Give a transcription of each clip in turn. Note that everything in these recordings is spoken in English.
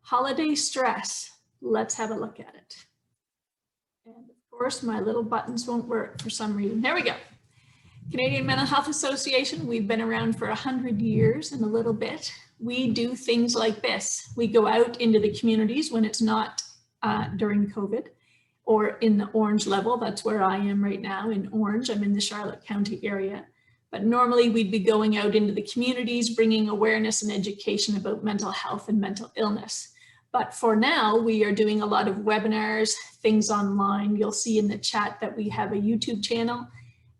Holiday stress. Let's have a look at it. And of course, my little buttons won't work for some reason. There we go. Canadian Mental Health Association, we've been around for 100 years and a little bit. We do things like this. We go out into the communities when it's not during COVID or in the orange level. That's where I am right now in orange. I'm in the Charlotte County area. But normally we'd be going out into the communities, bringing awareness and education about mental health and mental illness. But for now, we are doing a lot of webinars, things online. You'll see in the chat that we have a YouTube channel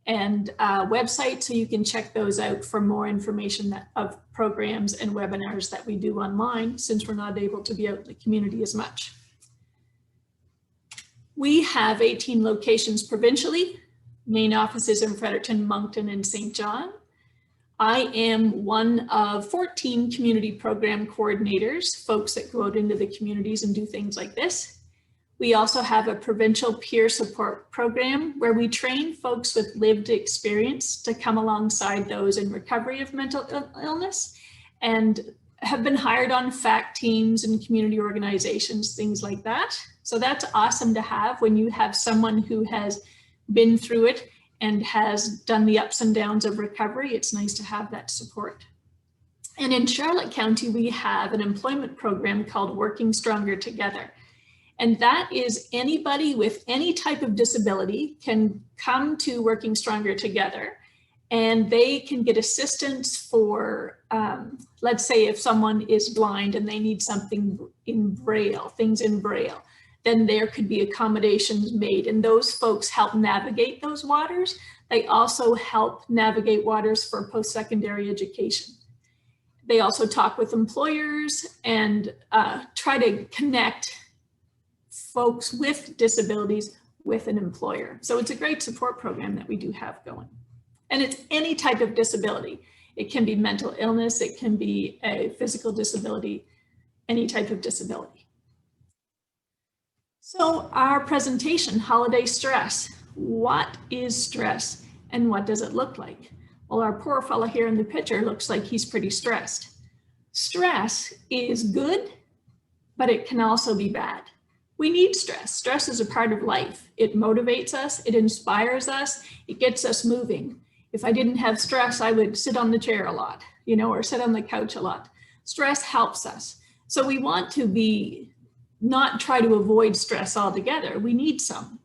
and a website, so you can check those out for more information of programs and webinars that we do online, since we're not able to be out in the community as much. We have 18 locations provincially. Main offices in Fredericton, Moncton, and St. John. I am one of 14 community program coordinators, folks that go out into the communities and do things like this. We also have a provincial peer support program where we train folks with lived experience to come alongside those in recovery of mental illness, and have been hired on FACT teams and community organizations, things like that. So that's awesome to have when you have someone who has been through it and has done the ups and downs of recovery. It's nice to have that support. And in Charlotte County, we have an employment program called Working Stronger Together. And that is anybody with any type of disability can come to Working Stronger Together, and they can get assistance for, let's say if someone is blind and they need something in Braille, things in Braille, then there could be accommodations made, and those folks help navigate those waters. They also help navigate waters for post-secondary education. They also talk with employers and try to connect folks with disabilities with an employer. So it's a great support program that we do have going. And it's any type of disability. It can be mental illness, it can be a physical disability, any type of disability. So our presentation, holiday stress. What is stress and what does it look like? Well, our poor fellow here in the picture looks like he's pretty stressed. Stress is good, but it can also be bad. We need stress. Stress is a part of life. It motivates us, it inspires us, it gets us moving. If I didn't have stress, I would sit on the chair a lot, or sit on the couch a lot. Stress helps us. So we want to not try to avoid stress altogether. We need some.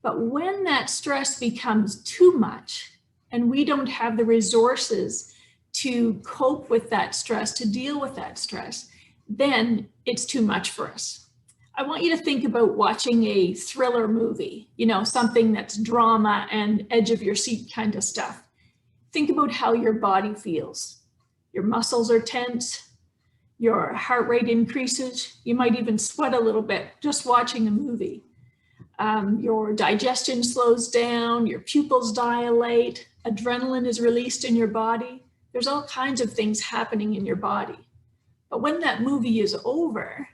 But when that stress becomes too much and we don't have the resources to cope with that stress, to deal with that stress, then it's too much for us. I want you to think about watching a thriller movie, something that's drama and edge of your seat kind of stuff. Think about how your body feels. Your muscles are tense, your heart rate increases, you might even sweat a little bit just watching a movie. Your digestion slows down, your pupils dilate, adrenaline is released in your body. There's all kinds of things happening in your body. But when that movie is over,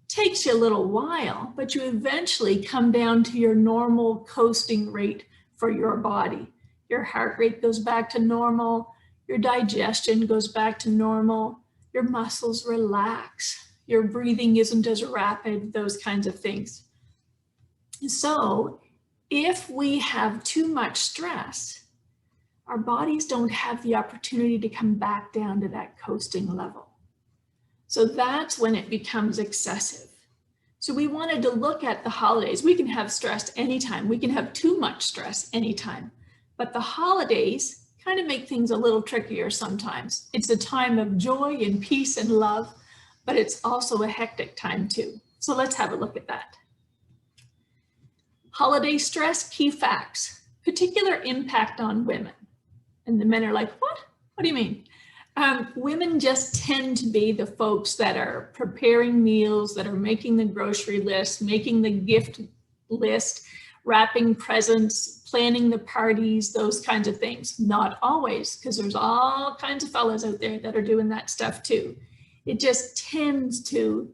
takes you a little while, but you eventually come down to your normal coasting rate for your body. Your heart rate goes back to normal, your digestion goes back to normal, your muscles relax, your breathing isn't as rapid, those kinds of things. So if we have too much stress, our bodies don't have the opportunity to come back down to that coasting level. So that's when it becomes excessive. So we wanted to look at the holidays. We can have stress anytime. We can have too much stress anytime. But the holidays kind of make things a little trickier sometimes. It's a time of joy and peace and love, but it's also a hectic time too. So let's have a look at that. Holiday stress, key facts, particular impact on women. And the men are like, what? What do you mean? Women just tend to be the folks that are preparing meals, that are making the grocery list, making the gift list, wrapping presents, planning the parties, those kinds of things. Not always, because there's all kinds of fellas out there that are doing that stuff too. It just tends to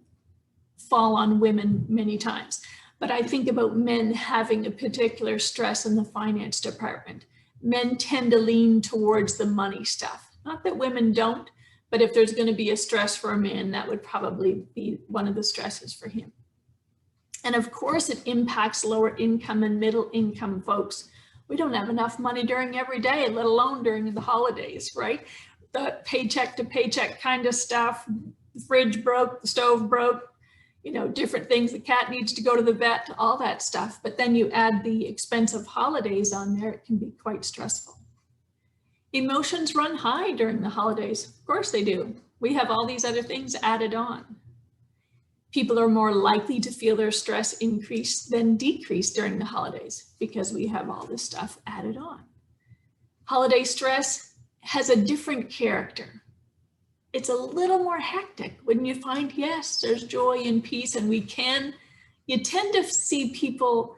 fall on women many times. But I think about men having a particular stress in the finance department. Men tend to lean towards the money stuff. Not that women don't, But if there's going to be a stress for a man, that would probably be one of the stresses for him. And of course, it impacts lower income and middle income folks. We don't have enough money during every day, let alone during the holidays, right? The paycheck to paycheck kind of stuff, the fridge broke, the stove broke, you know, different things, the cat needs to go to the vet, all that stuff. But then you add the expense of holidays on there, it can be quite stressful. Emotions run high during the holidays. Of course they do. We have all these other things added on. People are more likely to feel their stress increase than decrease during the holidays because we have all this stuff added on. Holiday stress has a different character. It's a little more hectic. Wouldn't you find? Yes, there's joy and peace, and you tend to see people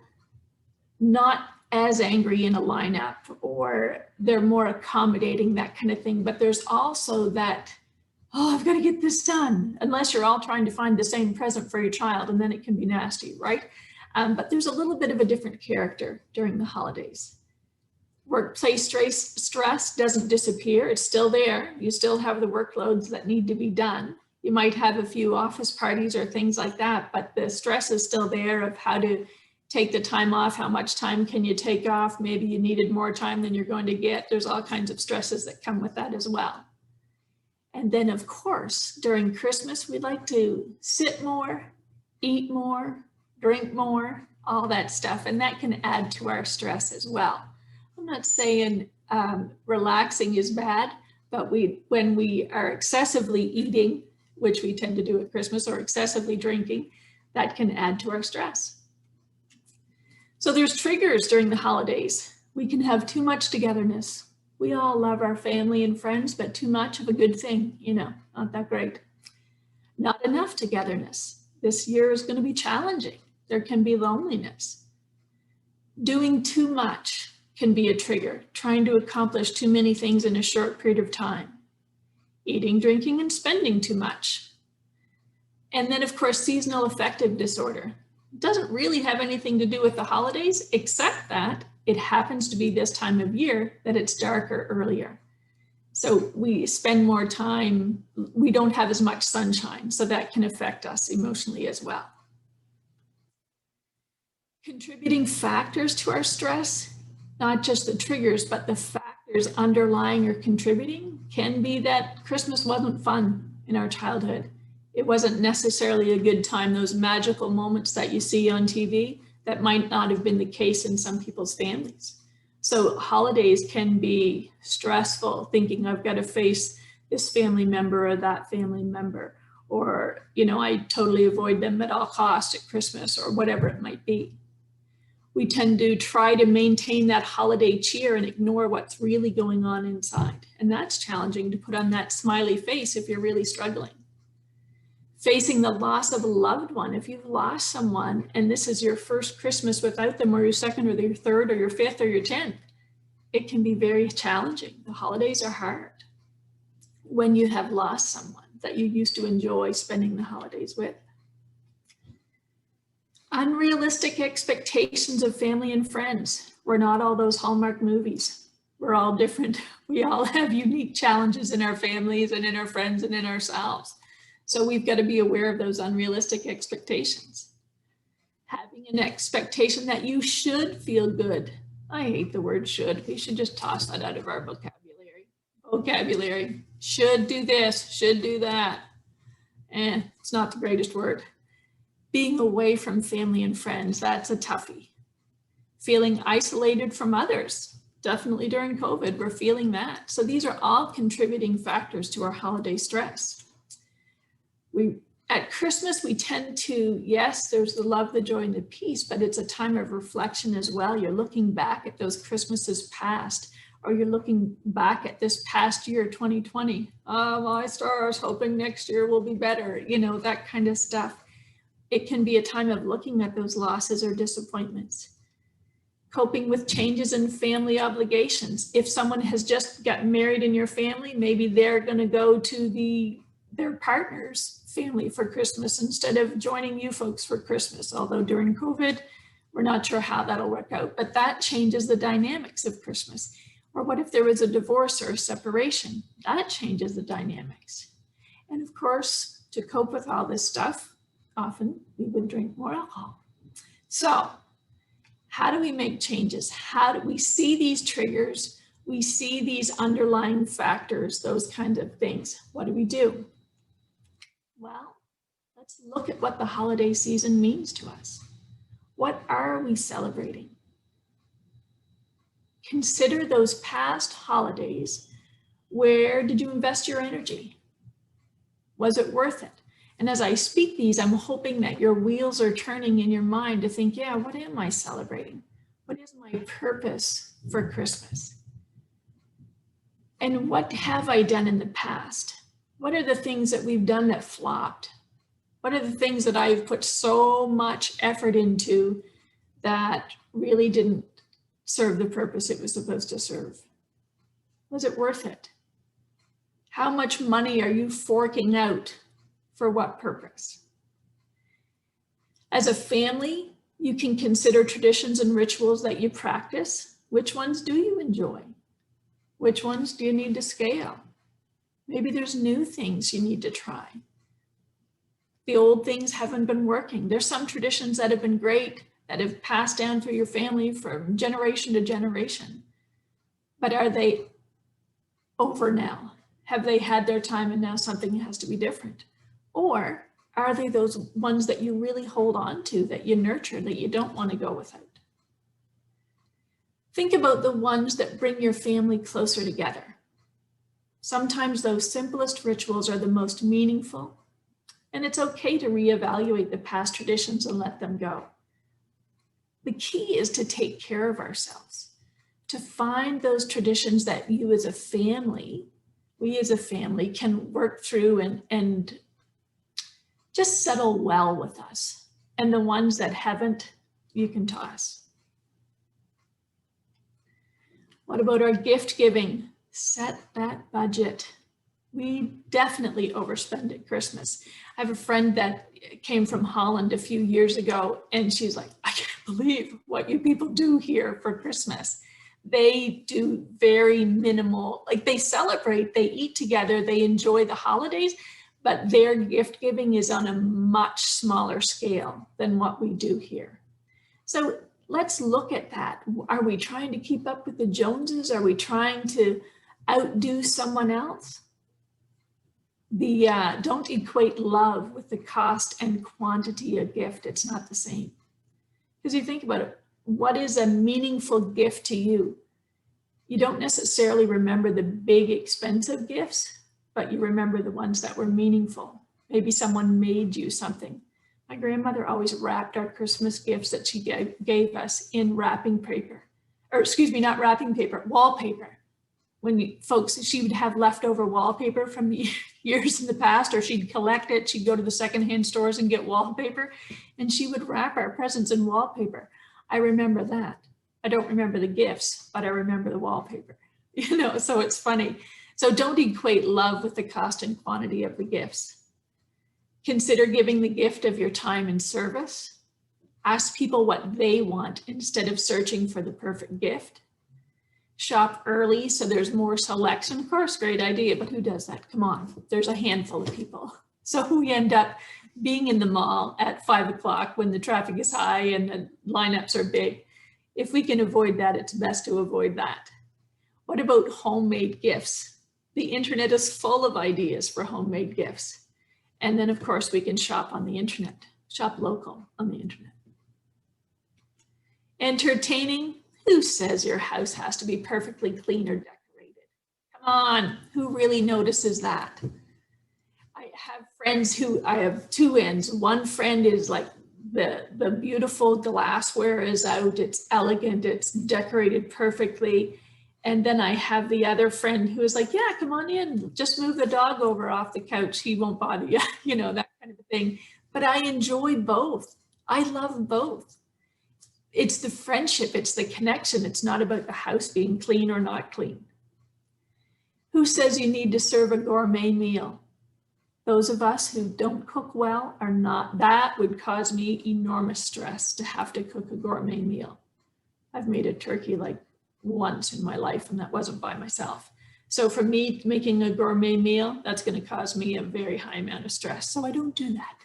not as angry in a lineup, or they're more accommodating, that kind of thing. But there's also that, oh, I've got to get this done, unless you're all trying to find the same present for your child, and then it can be nasty, right? But there's a little bit of a different character during the holidays. Workplace stress doesn't disappear. It's still there. You still have the workloads that need to be done. You might have a few office parties or things like that, but the stress is still there of how to take the time off, how much time can you take off? Maybe you needed more time than you're going to get. There's all kinds of stresses that come with that as well. And then of course, during Christmas, we like to sit more, eat more, drink more, all that stuff. And that can add to our stress as well. I'm not saying relaxing is bad, but when we are excessively eating, which we tend to do at Christmas, or excessively drinking, that can add to our stress. So there's triggers during the holidays. We can have too much togetherness. We all love our family and friends, but too much of a good thing, you know, not that great. Not enough togetherness. This year is going to be challenging. There can be loneliness. Doing too much can be a trigger, trying to accomplish too many things in a short period of time. Eating, drinking, and spending too much. And then, of course, seasonal affective disorder. It doesn't really have anything to do with the holidays, except that it happens to be this time of year that it's darker earlier. So we spend more time, we don't have as much sunshine, so that can affect us emotionally as well. Contributing factors to our stress, not just the triggers, but the factors underlying or contributing, can be that Christmas wasn't fun in our childhood. It wasn't necessarily a good time. Those magical moments that you see on TV, that might not have been the case in some people's families. So holidays can be stressful, thinking I've got to face this family member or that family member, or, you know, I totally avoid them at all costs at Christmas, or whatever it might be. We tend to try to maintain that holiday cheer and ignore what's really going on inside. And that's challenging, to put on that smiley face if you're really struggling. Facing the loss of a loved one. If you've lost someone and this is your first Christmas without them, or your second, or your third, or your fifth, or your 10th, it can be very challenging. The holidays are hard when you have lost someone that you used to enjoy spending the holidays with. Unrealistic expectations of family and friends. We're not all those Hallmark movies. We're all different. We all have unique challenges in our families and in our friends and in ourselves. So we've got to be aware of those unrealistic expectations. Having an expectation that you should feel good. I hate the word should. We should just toss that out of our vocabulary. Should do this, should do that. It's not the greatest word. Being away from family and friends, that's a toughie. Feeling isolated from others. Definitely during COVID, we're feeling that. So these are all contributing factors to our holiday stress. At Christmas, we tend to, yes, there's the love, the joy, and the peace, but it's a time of reflection as well. You're looking back at those Christmases past, or you're looking back at this past year, 2020. Oh, my stars, hoping next year will be better, you know, that kind of stuff. It can be a time of looking at those losses or disappointments. Coping with changes in family obligations. If someone has just gotten married in your family, maybe they're going to go to their partner's family for Christmas instead of joining you folks for Christmas. Although during COVID, we're not sure how that'll work out, but that changes the dynamics of Christmas. Or what if there was a divorce or a separation? That changes the dynamics. And of course, to cope with all this stuff, often we would drink more alcohol. So how do we make changes? How do we see these triggers? We see these underlying factors, those kinds of things. What do we do? Well, let's look at what the holiday season means to us. What are we celebrating? Consider those past holidays. Where did you invest your energy? Was it worth it? And as I speak these, I'm hoping that your wheels are turning in your mind to think, yeah, what am I celebrating? What is my purpose for Christmas? And what have I done in the past? What are the things that we've done that flopped? What are the things that I've put so much effort into that really didn't serve the purpose it was supposed to serve? Was it worth it? How much money are you forking out for what purpose? As a family, you can consider traditions and rituals that you practice. Which ones do you enjoy? Which ones do you need to scale? Maybe there's new things you need to try. The old things haven't been working. There's some traditions that have been great, that have passed down through your family from generation to generation. But are they over now? Have they had their time and now something has to be different? Or are they those ones that you really hold on to, that you nurture, that you don't want to go without? Think about the ones that bring your family closer together. Sometimes those simplest rituals are the most meaningful, and it's okay to reevaluate the past traditions and let them go. The key is to take care of ourselves, to find those traditions that you as a family, we as a family can work through and just settle well with us. And the ones that haven't, you can toss. What about our gift giving? Set that budget. We definitely overspend at Christmas. I have a friend that came from Holland a few years ago, and she's like, I can't believe what you people do here for Christmas. They do very minimal, like they celebrate, they eat together, they enjoy the holidays, but their gift giving is on a much smaller scale than what we do here. So let's look at that. Are we trying to keep up with the Joneses? Are we trying to outdo someone else? Don't equate love with the cost and quantity of gift. It's not the same. Because you think about it, what is a meaningful gift to you? You don't necessarily remember the big expensive gifts, but you remember the ones that were meaningful. Maybe someone made you something. My grandmother always wrapped our Christmas gifts that she gave us in wrapping paper, or excuse me, not wrapping paper, wallpaper. When she would have leftover wallpaper from the years in the past, or she'd collect it, she'd go to the secondhand stores and get wallpaper, and she would wrap our presents in wallpaper. I remember that. I don't remember the gifts, but I remember the wallpaper, so it's funny. So don't equate love with the cost and quantity of the gifts. Consider giving the gift of your time and service. Ask people what they want instead of searching for the perfect gift. Shop early so there's more selection. Of course, great idea, but who does that? Come on, there's a handful of people. So we end up being in the mall at 5 o'clock when the traffic is high and the lineups are big. If we can avoid that, it's best to avoid that. What about homemade gifts? The internet is full of ideas for homemade gifts. And then of course we can shop on the internet, shop local on the internet. Entertaining. Who says your house has to be perfectly clean or decorated? Come on, who really notices that? I have friends who, I have two ends. One friend is like the beautiful glassware is out, it's elegant, it's decorated perfectly. And then I have the other friend who is like, yeah, come on in, just move the dog over off the couch, he won't bother you, that kind of thing. But I enjoy both. I love both. It's the friendship, it's the connection. It's not about the house being clean or not clean. Who says you need to serve a gourmet meal? Those of us who don't cook well are not. That would cause me enormous stress to have to cook a gourmet meal. I've made a turkey like once in my life, and that wasn't by myself. So for me, making a gourmet meal, that's going to cause me a very high amount of stress. So I don't do that.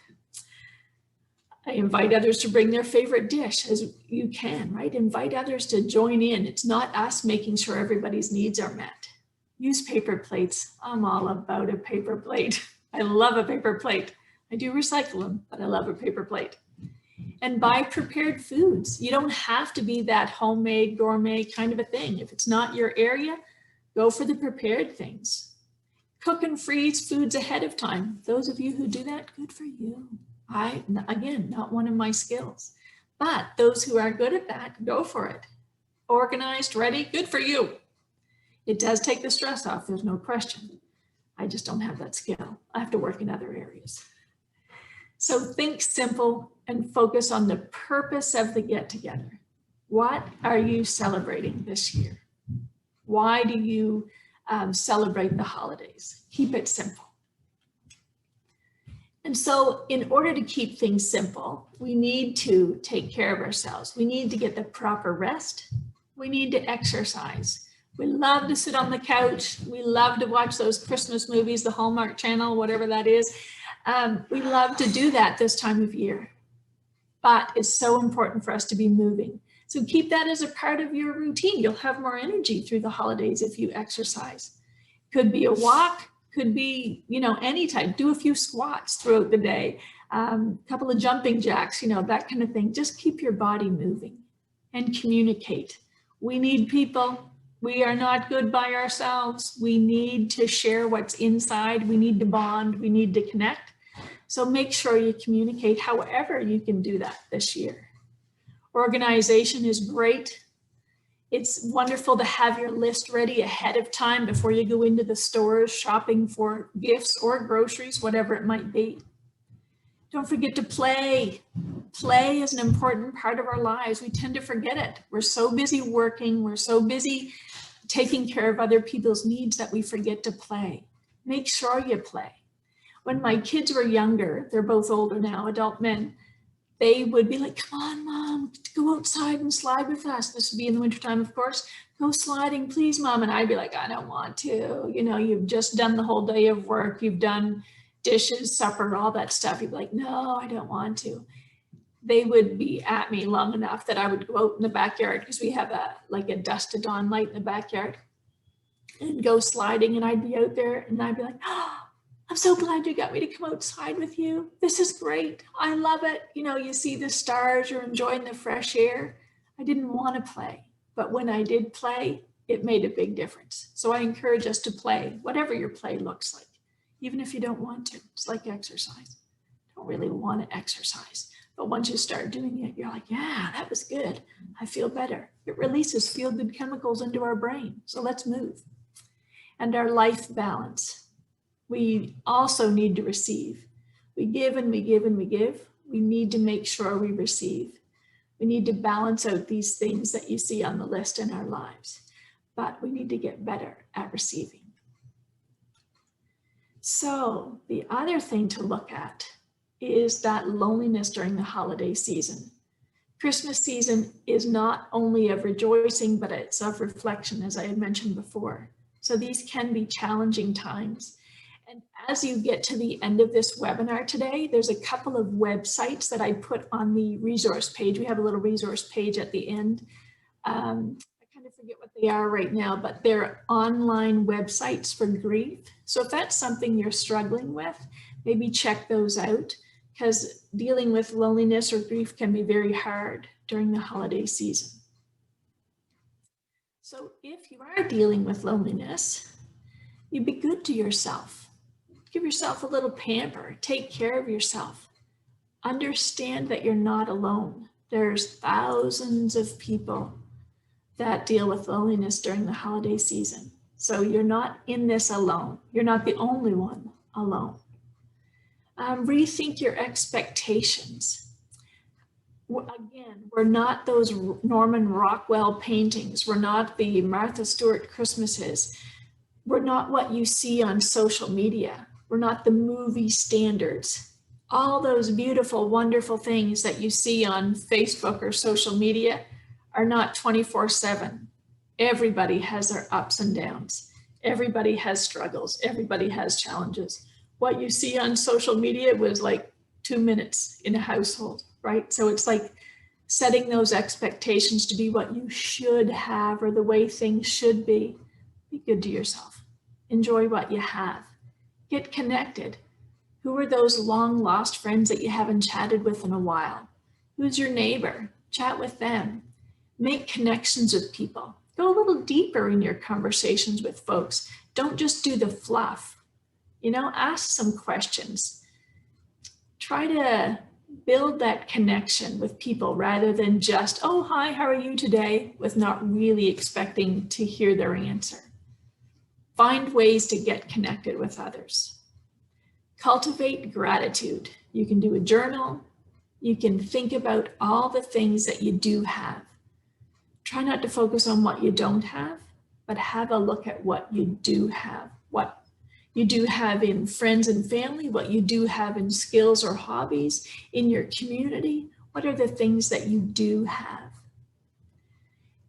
I invite others to bring their favorite dish as you can, right? Invite others to join in. It's not us making sure everybody's needs are met. Use paper plates. I'm all about a paper plate. I love a paper plate. I do recycle them, but I love a paper plate. And buy prepared foods. You don't have to be that homemade gourmet kind of a thing. If it's not your area, go for the prepared things. Cook and freeze foods ahead of time. Those of you who do that, good for you. Again, not one of my skills, but those who are good at that, go for it. Organized, ready, good for you. It does take the stress off, there's no question. I just don't have that skill. I have to work in other areas. So think simple and focus on the purpose of the get-together. What are you celebrating this year? Why do you celebrate the holidays? Keep it simple. And so in order to keep things simple, we need to take care of ourselves. We need to get the proper rest. We need to exercise. We love to sit on the couch. We love to watch those Christmas movies, the Hallmark Channel, whatever that is. We love to do that this time of year, but it's so important for us to be moving. So keep that as a part of your routine. You'll have more energy through the holidays if you exercise. Could be a walk, could be, any type. Do a few squats throughout the day, a couple of jumping jacks, that kind of thing. Just keep your body moving and communicate. We need people. We are not good by ourselves. We need to share what's inside. We need to bond. We need to connect. So make sure you communicate however you can do that this year. Organization is great. It's wonderful to have your list ready ahead of time before you go into the stores shopping for gifts or groceries, whatever it might be. Don't forget to play. Play is an important part of our lives. We tend to forget it. We're so busy working. We're so busy taking care of other people's needs that we forget to play. Make sure you play. When my kids were younger, they're both older now, adult men, they would be like, come on, Mom, go outside and slide with us. This would be in the wintertime, of course. Go sliding, please, Mom. And I'd be like, I don't want to. You've just done the whole day of work. You've done dishes, supper, all that stuff. You'd be like, no, I don't want to. They would be at me long enough that I would go out in the backyard because we have a dusted dawn light in the backyard and go sliding. And I'd be out there and I'd be like, oh, I'm so glad you got me to come outside with you. This is great. I love it. You see the stars, you're enjoying the fresh air. I didn't want to play, but when I did play, it made a big difference. So I encourage us to play, whatever your play looks like, even if you don't want to. It's like exercise. Don't really want to exercise, but once you start doing it, you're like, yeah, that was good. I feel better. It releases feel-good chemicals into our brain. So let's move. And our life balance. We also need to receive. We give and we give and we give. We need to make sure we receive. We need to balance out these things that you see on the list in our lives, but we need to get better at receiving. So the other thing to look at is that loneliness during the holiday season. Christmas season is not only of rejoicing, but it's of reflection, as I had mentioned before. So these can be challenging times. And as you get to the end of this webinar today, there's a couple of websites that I put on the resource page. We have a little resource page at the end. I kind of forget what they are right now, but they're online websites for grief. So if that's something you're struggling with, maybe check those out, because dealing with loneliness or grief can be very hard during the holiday season. So if you are dealing with loneliness, you be good to yourself. Give yourself a little pamper. Take care of yourself. Understand that you're not alone. There's thousands of people that deal with loneliness during the holiday season. So you're not in this alone. You're not the only one alone. Rethink your expectations. Again, we're not those Norman Rockwell paintings. We're not the Martha Stewart Christmases. We're not what you see on social media. We're not the movie standards. All those beautiful, wonderful things that you see on Facebook or social media are not 24/7. Everybody has their ups and downs. Everybody has struggles. Everybody has challenges. What you see on social media was like 2 minutes in a household, right? So it's like setting those expectations to be what you should have or the way things should be. Be good to yourself. Enjoy what you have. Get connected. Who are those long lost friends that you haven't chatted with in a while? Who's your neighbor? Chat with them. Make connections with people. Go a little deeper in your conversations with folks. Don't just do the fluff. You know, ask some questions. Try to build that connection with people rather than just, oh, hi, how are you today? With not really expecting to hear their answer. Find ways to get connected with others. Cultivate gratitude. You can do a journal. You can think about all the things that you do have. Try not to focus on what you don't have, but have a look at what you do have, what you do have in friends and family, what you do have in skills or hobbies, in your community. What are the things that you do have?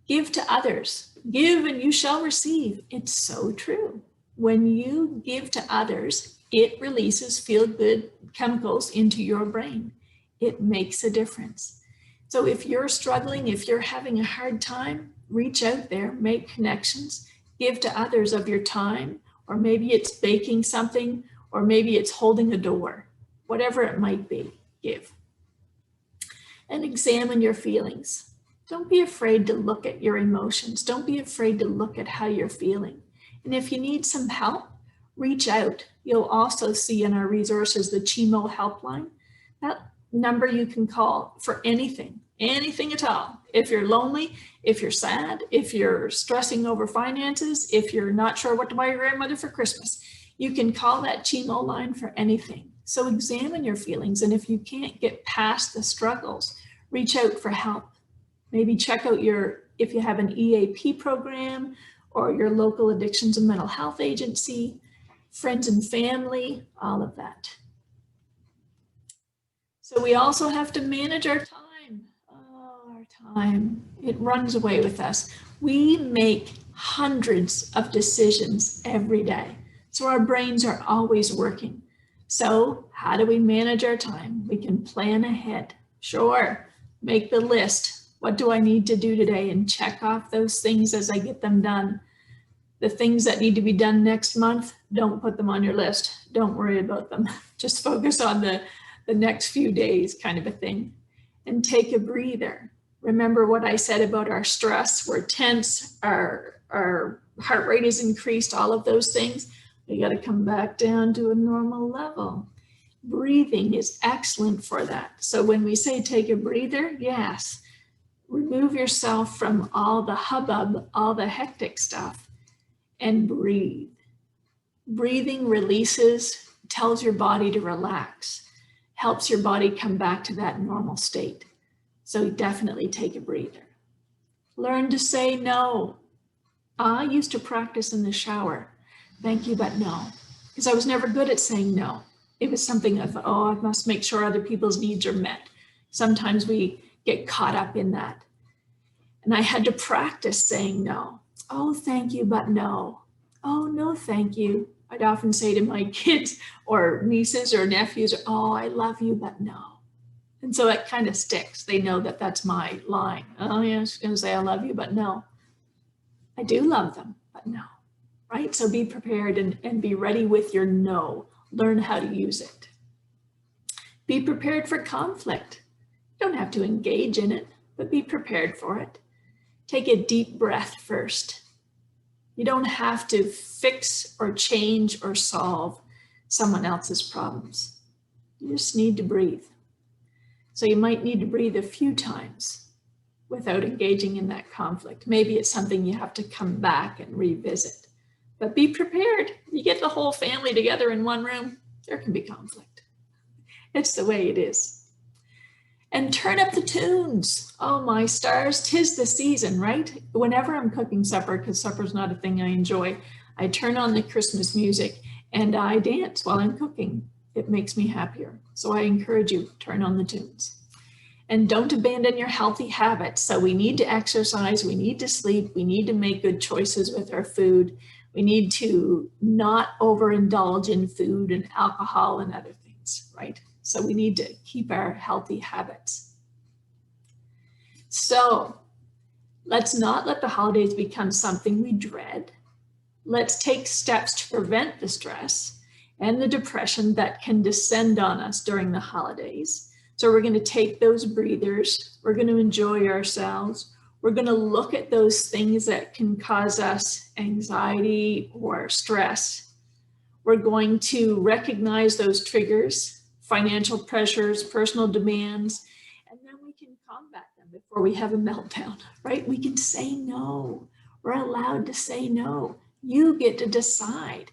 Give to others. Give and you shall receive. It's so true. When you give to others, it releases feel-good chemicals into your brain. It makes a difference. So if you're struggling, if you're having a hard time, reach out there, make connections, give to others of your time, or maybe it's baking something, or maybe it's holding a door, whatever it might be, give. And examine your feelings. Don't be afraid to look at your emotions. Don't be afraid to look at how you're feeling. And if you need some help, reach out. You'll also see in our resources the CHIMO Helpline. That number you can call for anything at all. If you're lonely, if you're sad, if you're stressing over finances, if you're not sure what to buy your grandmother for Christmas, you can call that CHIMO line for anything. So examine your feelings, and if you can't get past the struggles, reach out for help. Maybe check out if you have an EAP program or your local addictions and mental health agency, friends and family, all of that. So we also have to manage our time. Oh, our time. It runs away with us. We make hundreds of decisions every day. So our brains are always working. So how do we manage our time? We can plan ahead. Sure, make the list. What do I need to do today? And check off those things as I get them done. The things that need to be done next month, don't put them on your list. Don't worry about them. Just focus on the next few days kind of a thing. And take a breather. Remember what I said about our stress. We're tense, our heart rate is increased, all of those things. We got to come back down to a normal level. Breathing is excellent for that. So when we say take a breather, yes, remove yourself from all the hubbub, all the hectic stuff, and breathe. Breathing releases, tells your body to relax, helps your body come back to that normal state. So definitely take a breather. Learn to say no. I used to practice in the shower. Thank you, but no, because I was never good at saying no. It was something of, oh, I must make sure other people's needs are met. Sometimes we get caught up in that. And I had to practice saying no. Oh, thank you, but no. Oh, no, thank you. I'd often say to my kids or nieces or nephews, oh, I love you, but no. And so it kind of sticks. They know that that's my line. Oh, yeah, she's going to say I love you, but no. I do love them, but no. Right? So be prepared and be ready with your no. Learn how to use it. Be prepared for conflict. You don't have to engage in it, but be prepared for it. Take a deep breath first. You don't have to fix or change or solve someone else's problems. You just need to breathe. So you might need to breathe a few times without engaging in that conflict. Maybe it's something you have to come back and revisit. But be prepared. You get the whole family together in one room, there can be conflict. It's the way it is. And turn up the tunes. Oh my stars, 'tis the season, right? Whenever I'm cooking supper, because supper's not a thing I enjoy, I turn on the Christmas music and I dance while I'm cooking. It makes me happier. So I encourage you, turn on the tunes. And don't abandon your healthy habits. So we need to exercise, we need to sleep, we need to make good choices with our food. We need to not overindulge in food and alcohol and other things, right? So we need to keep our healthy habits. So let's not let the holidays become something we dread. Let's take steps to prevent the stress and the depression that can descend on us during the holidays. So we're going to take those breathers. We're going to enjoy ourselves. We're going to look at those things that can cause us anxiety or stress. We're going to recognize those triggers, financial pressures, personal demands, and then we can combat them before we have a meltdown, right? We can say no. We're allowed to say no. You get to decide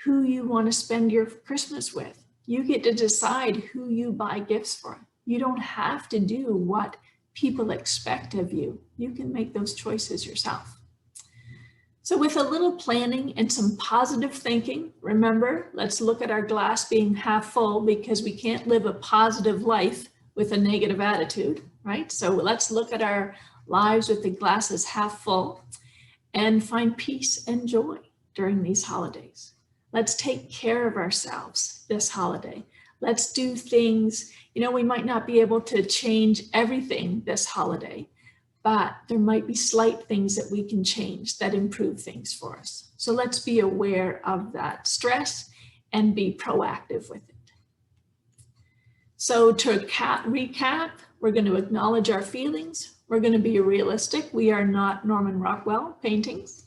who you want to spend your Christmas with. You get to decide who you buy gifts for. You don't have to do what people expect of you. You can make those choices yourself. So with a little planning and some positive thinking, remember, let's look at our glass being half full, because we can't live a positive life with a negative attitude, right? So let's look at our lives with the glasses half full and find peace and joy during these holidays. Let's take care of ourselves this holiday. Let's do things, we might not be able to change everything this holiday, but there might be slight things that we can change that improve things for us. So let's be aware of that stress and be proactive with it. So to recap, we're going to acknowledge our feelings. We're going to be realistic. We are not Norman Rockwell paintings.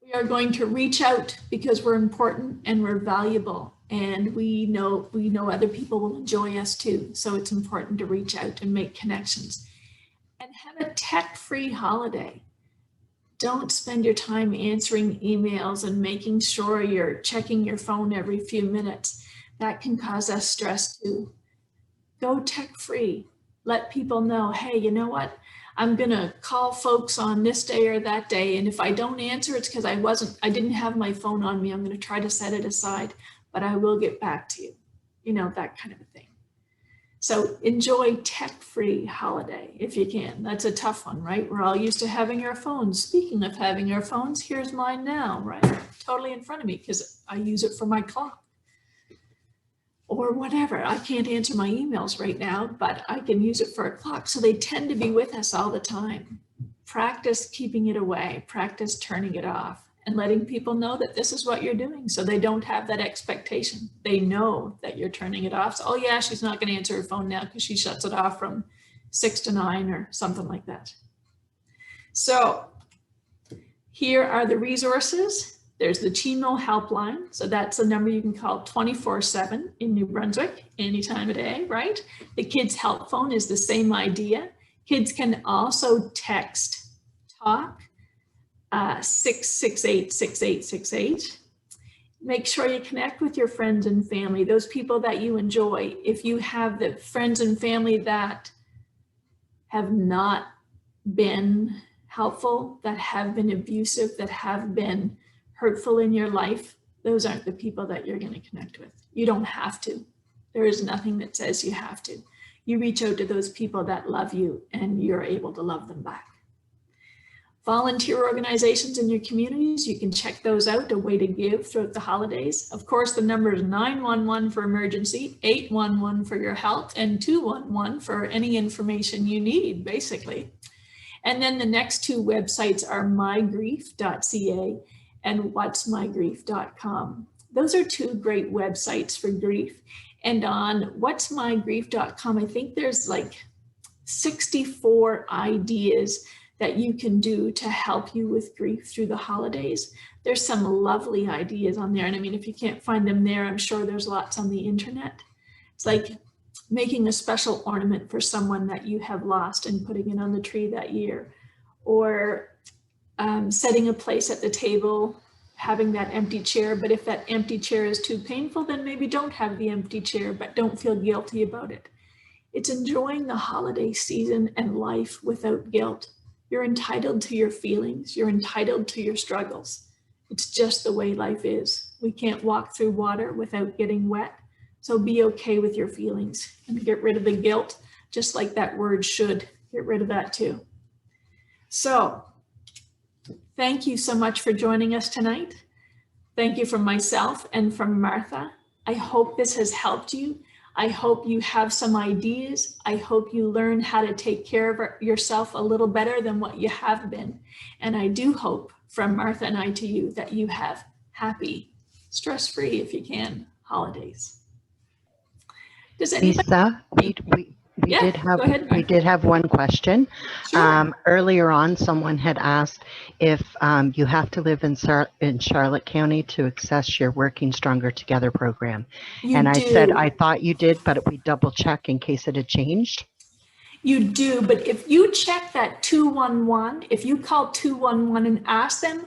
We are going to reach out because we're important and we're valuable, and we know other people will enjoy us too. So it's important to reach out and make connections and have a tech-free holiday. Don't spend your time answering emails and making sure you're checking your phone every few minutes. That can cause us stress too. Go tech-free. Let people know, hey, you know what? I'm going to call folks on this day or that day. And if I don't answer, it's because I didn't have my phone on me. I'm going to try to set it aside, but I will get back to you, that kind of a thing. So enjoy tech-free holiday if you can. That's a tough one, right? We're all used to having our phones. Speaking of having our phones, here's mine now, right? Totally in front of me because I use it for my clock. Or whatever. I can't answer my emails right now, but I can use it for a clock. So they tend to be with us all the time. Practice keeping it away, practice turning it off and letting people know that this is what you're doing so they don't have that expectation. They know that you're turning it off. So, oh yeah, she's not going to answer her phone now because she shuts it off from 6 to 9 or something like that. So here are the resources. There's the CHIMO Helpline. So that's a number you can call 24/7 in New Brunswick, any time of day, right? The Kids Help Phone is the same idea. Kids can also text TALK 668-6868. Make sure you connect with your friends and family, those people that you enjoy. If you have the friends and family that have not been helpful, that have been abusive, that have been hurtful in your life, those aren't the people that you're going to connect with. You don't have to. There is nothing that says you have to. You reach out to those people that love you and you're able to love them back. Volunteer organizations in your communities, you can check those out, a way to give throughout the holidays. Of course, the number is 911 for emergency, 811 for your health, and 211 for any information you need, basically. And then the next two websites are mygrief.ca and whatsmygrief.com. Those are two great websites for grief. And on whatsmygrief.com, I think there's like 64 ideas that you can do to help you with grief through the holidays. There's some lovely ideas on there. And I mean, if you can't find them there, I'm sure there's lots on the internet. It's like making a special ornament for someone that you have lost and putting it on the tree that year, or setting a place at the table, having that empty chair. But if that empty chair is too painful, then maybe don't have the empty chair, but don't feel guilty about it. It's enjoying the holiday season and life without guilt. You're entitled to your feelings. You're entitled to your struggles. It's just the way life is. We can't walk through water without getting wet. So be okay with your feelings and get rid of the guilt. just like that word should. Get rid of that too. So thank you so much for joining us tonight. Thank you from myself and from Martha. I hope this has helped you. I hope you have some ideas. I hope you learn how to take care of yourself a little better than what you have been. And I do hope from Martha and I to you that you have happy, stress-free, if you can, holidays. Does anybody? Lisa, we did have one question. Sure. Earlier on, someone had asked if you have to live in Charlotte County to access your Working Stronger Together program. I said, I thought you did, but we double check in case it had changed. You do, but if you check that 211, if you call 211 and ask them,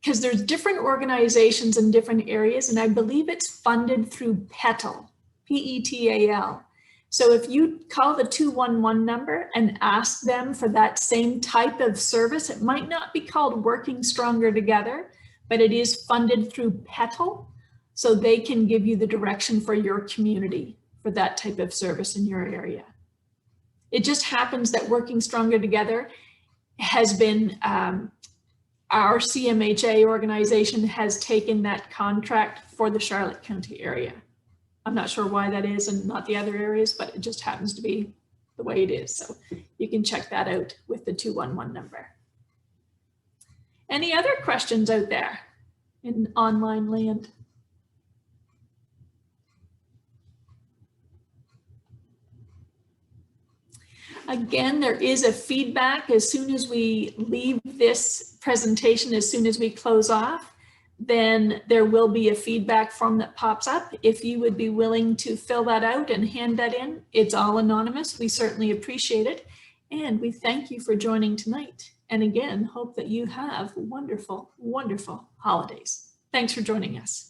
because there's different organizations in different areas, and I believe it's funded through PETAL, P-E-T-A-L. So if you call the 211 number and ask them for that same type of service, it might not be called Working Stronger Together, but it is funded through PETAL, so they can give you the direction for your community for that type of service in your area. It just happens that Working Stronger Together has been, our CMHA organization has taken that contract for the Charlotte County area. I'm not sure why that is and not the other areas, but it just happens to be the way it is. So you can check that out with the 211 number. Any other questions out there in online land? Again, there is a feedback as soon as we leave this presentation, as soon as we close off, then there will be a feedback form that pops up. If you would be willing to fill that out and hand that in, it's all anonymous. We certainly appreciate it. And we thank you for joining tonight. And again, hope that you have wonderful, wonderful holidays. Thanks for joining us.